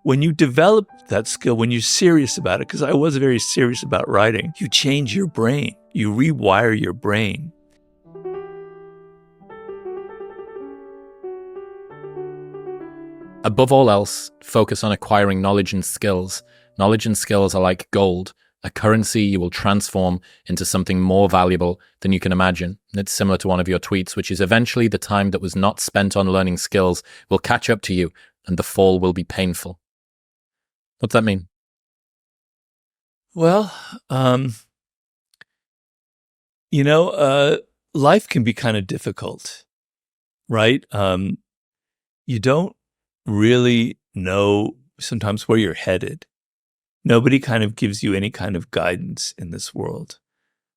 when you develop that skill, when you're serious about it, because I was very serious about writing, you change your brain. You rewire your brain. Above all else, focus on acquiring knowledge and skills. Knowledge and skills are like gold, a currency you will transform into something more valuable than you can imagine. It's similar to one of your tweets, which is eventually the time that was not spent on learning skills will catch up to you and the fall will be painful. What's that mean? Well, life can be kind of difficult, right? You don't really know sometimes where you're headed. Nobody kind of gives you any kind of guidance in this world,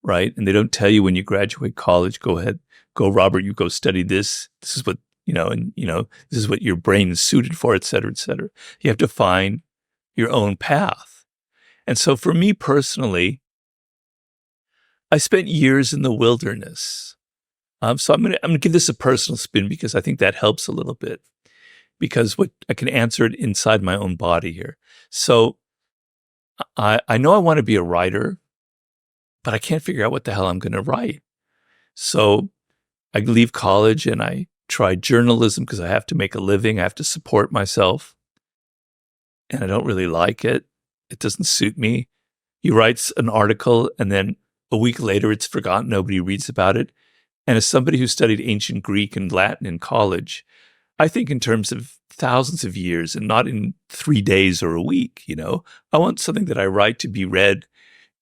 right? And they don't tell you when you graduate college, go ahead, go Robert, you go study this. This is what, this is what your brain is suited for, et cetera, et cetera. You have to find your own path. And so for me personally, I spent years in the wilderness. So I'm gonna give this a personal spin because I think that helps a little bit, because what I can answer it inside my own body here. So I know I want to be a writer, but I can't figure out what the hell I'm going to write. So I leave college and I try journalism because I have to make a living. I have to support myself. And I don't really like it. It doesn't suit me. You write an article and then a week later it's forgotten. Nobody reads about it. And as somebody who studied ancient Greek and Latin in college, I think in terms of thousands of years and not in 3 days or a week, I want something that I write to be read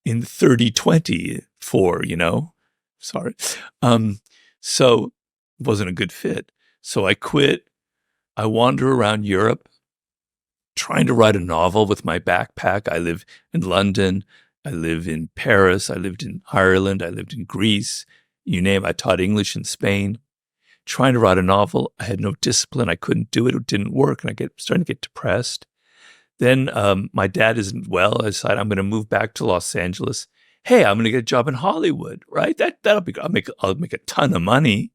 in 3024, sorry. So it wasn't a good fit. So I quit. I wander around Europe trying to write a novel with my backpack. I live in London. I live in Paris. I lived in Ireland. I lived in Greece. You name it. I taught English in Spain. Trying to write a novel. I had no discipline. I couldn't do it. It didn't work. And starting to get depressed. Then my dad isn't well. I decided I'm going to move back to Los Angeles. Hey, I'm going to get a job in Hollywood, right? That'll be good. I'll make a ton of money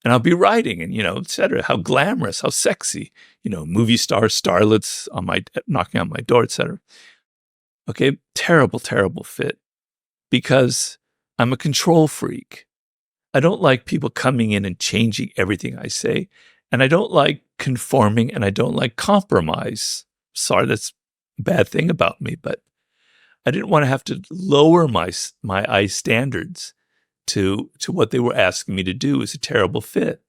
and I'll be writing and, et cetera. How glamorous, how sexy, movie stars, starlets knocking on my door, et cetera. Okay. Terrible, terrible fit because I'm a control freak. I don't like people coming in and changing everything I say. And I don't like conforming and I don't like compromise. Sorry, that's a bad thing about me, but I didn't want to have to lower my standards to what they were asking me to do. Is a terrible fit.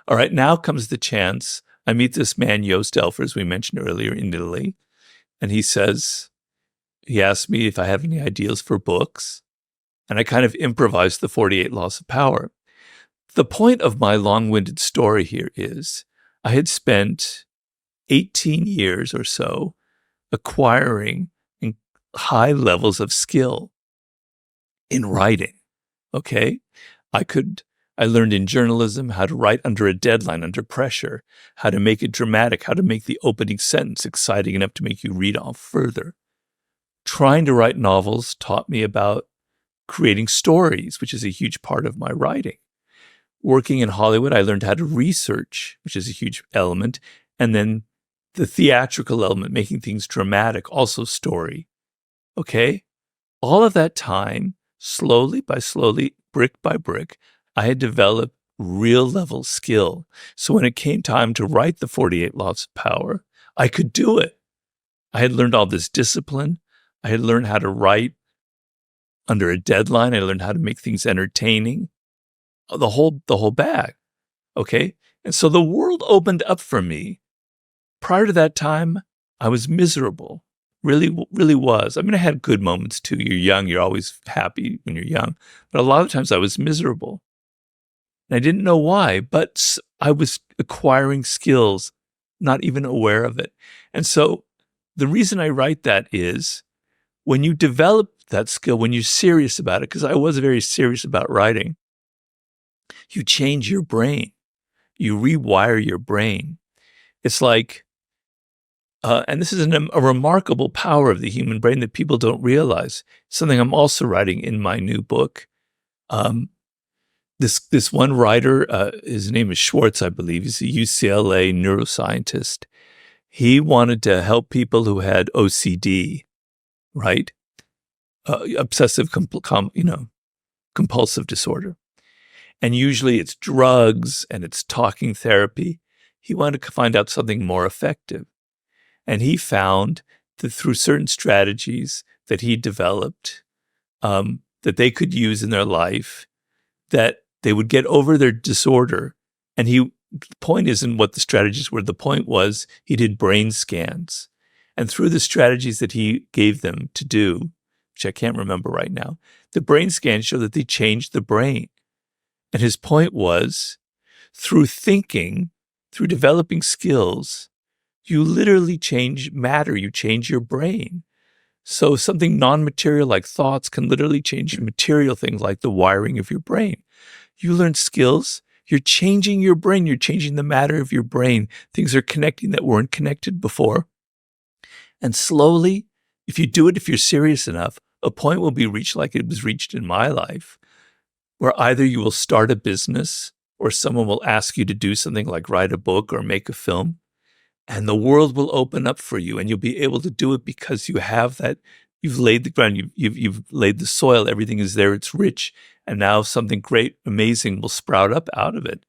All right, now comes the chance. I meet this man, Joost Elfer, as we mentioned earlier, in Italy. And he asked me if I have any ideas for books. And I kind of improvised the 48 Laws of Power. The point of my long-winded story here is I had spent 18 years or so acquiring high levels of skill in writing, okay? I learned in journalism how to write under a deadline, under pressure, how to make it dramatic, how to make the opening sentence exciting enough to make you read on further. Trying to write novels taught me about creating stories, which is a huge part of my writing. Working in Hollywood, I learned how to research, which is a huge element. And then the theatrical element, making things dramatic, also story. Okay? All of that time, slowly by slowly, brick by brick, I had developed real level skill. So when it came time to write the 48 Laws of Power, I could do it. I had learned all this discipline. I had learned how to write under a deadline. I learned how to make things entertaining, the whole bag. Okay. And so the world opened up for me. Prior to that time, I was miserable. Really, really was. I mean, I had good moments too. You're young. You're always happy when you're young. But a lot of times I was miserable. And I didn't know why, but I was acquiring skills, not even aware of it. And so the reason I write that is when you develop that skill, when you're serious about it, because I was very serious about writing, you change your brain. You rewire your brain. It's like, and this is a remarkable power of the human brain that people don't realize. Something I'm also writing in my new book. This one writer, his name is Schwartz, I believe. He's a UCLA neuroscientist. He wanted to help people who had OCD, right? Obsessive compulsive disorder. And usually it's drugs and it's talking therapy. He wanted to find out something more effective. And he found that through certain strategies that he developed, that they could use in their life, that they would get over their disorder. And the point isn't what the strategies were. The point was he did brain scans. And through the strategies that he gave them to do, which I can't remember right now, the brain scans show that they changed the brain. And his point was, through thinking, through developing skills, you literally change matter, you change your brain. So something non-material like thoughts can literally change material things like the wiring of your brain. You learn skills, you're changing your brain, you're changing the matter of your brain. Things are connecting that weren't connected before. And slowly, if you do it, if you're serious enough, a point will be reached like it was reached in my life, where either you will start a business or someone will ask you to do something like write a book or make a film, and the world will open up for you and you'll be able to do it because you have that, you've laid the ground, you've laid the soil, everything is there, it's rich, and now something great, amazing will sprout up out of it.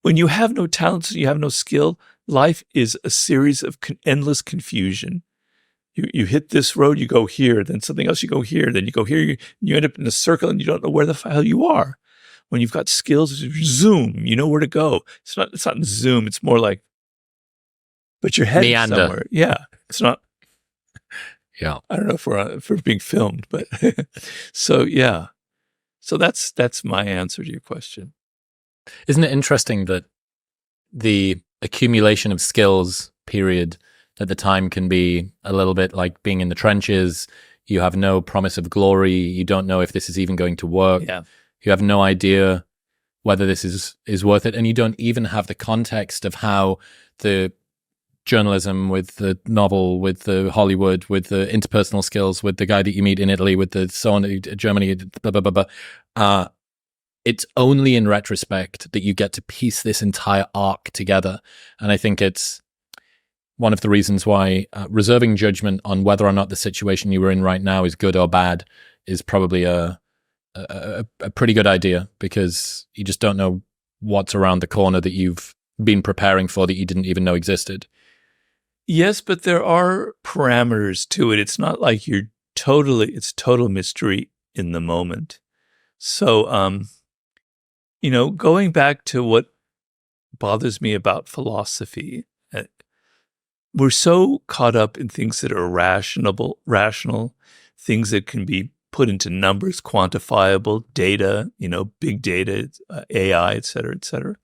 When you have no talents and you have no skill, life is a series of endless confusion. You hit this road, you go here, then something else, you go here, then you go here, you end up in a circle and you don't know where the hell you are. When you've got skills, zoom, you know where to go. It's not zoom, it's more like, but you're headed Meander. somewhere. Yeah, it's not. Yeah, I don't know if we're being filmed, but so yeah. So that's my answer to your question. isn't it interesting that the accumulation of skills period at the time can be a little bit like being in the trenches? You have no promise of glory. You don't know if this is even going to work. Yeah. You have no idea whether this is worth it, and you don't even have the context of how the journalism, with the novel, with the Hollywood, with the interpersonal skills, with the guy that you meet in Italy, with the so on, Germany, blah, blah, blah, blah. It's only in retrospect that you get to piece this entire arc together. And I think it's one of the reasons why reserving judgment on whether or not the situation you were in right now is good or bad is probably a pretty good idea, because you just don't know what's around the corner that you've been preparing for that you didn't even know existed. Yes, but there are parameters to it. It's not like it's total mystery in the moment. So, going back to what bothers me about philosophy, we're so caught up in things that are rational, things that can be put into numbers, quantifiable, data, big data, AI, et cetera, et cetera.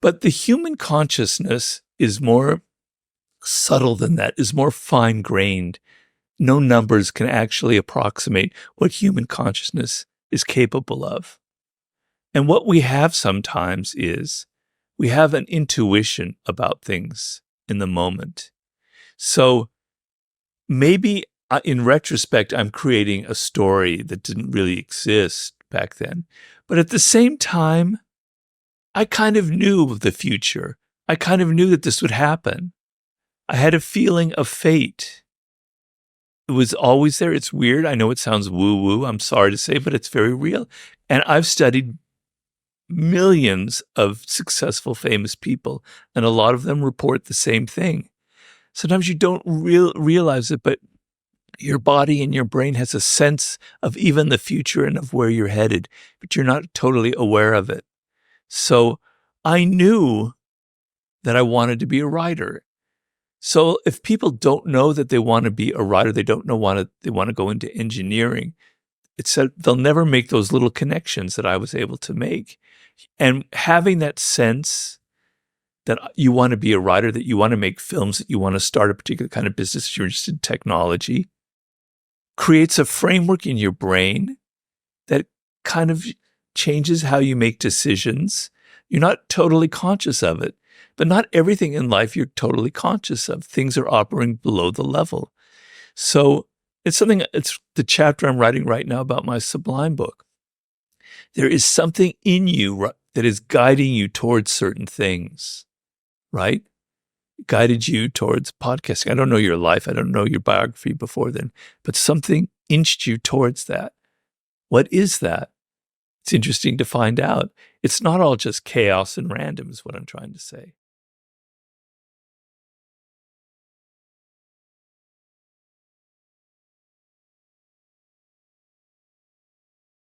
But the human consciousness is more subtle than that, is more fine-grained. No numbers can actually approximate what human consciousness is capable of. And what we have sometimes is we have an intuition about things in the moment. So maybe in retrospect, I'm creating a story that didn't really exist back then. But at the same time, I kind of knew of the future. I kind of knew that this would happen. I had a feeling of fate. It was always there. It's weird. I know it sounds woo-woo. I'm sorry to say, but it's very real. And I've studied millions of successful, famous people, and a lot of them report the same thing. Sometimes you don't realize it, but your body and your brain has a sense of even the future and of where you're headed, but you're not totally aware of it. So I knew that I wanted to be a writer. So if people don't know that they want to be a writer, they don't know they want to go into engineering, they'll never make those little connections that I was able to make. And having that sense that you want to be a writer, that you want to make films, that you want to start a particular kind of business, you're interested in technology, creates a framework in your brain that kind of changes how you make decisions. You're not totally conscious of it, but not everything in life you're totally conscious of. Things are operating below the level. So it's the chapter I'm writing right now about my Sublime book. There is something in you that is guiding you towards certain things, right? guided you towards podcasting? I don't know your life. I don't know your biography before then, but something inched you towards that. What is that? It's interesting to find out. It's not all just chaos and random is what I'm trying to say.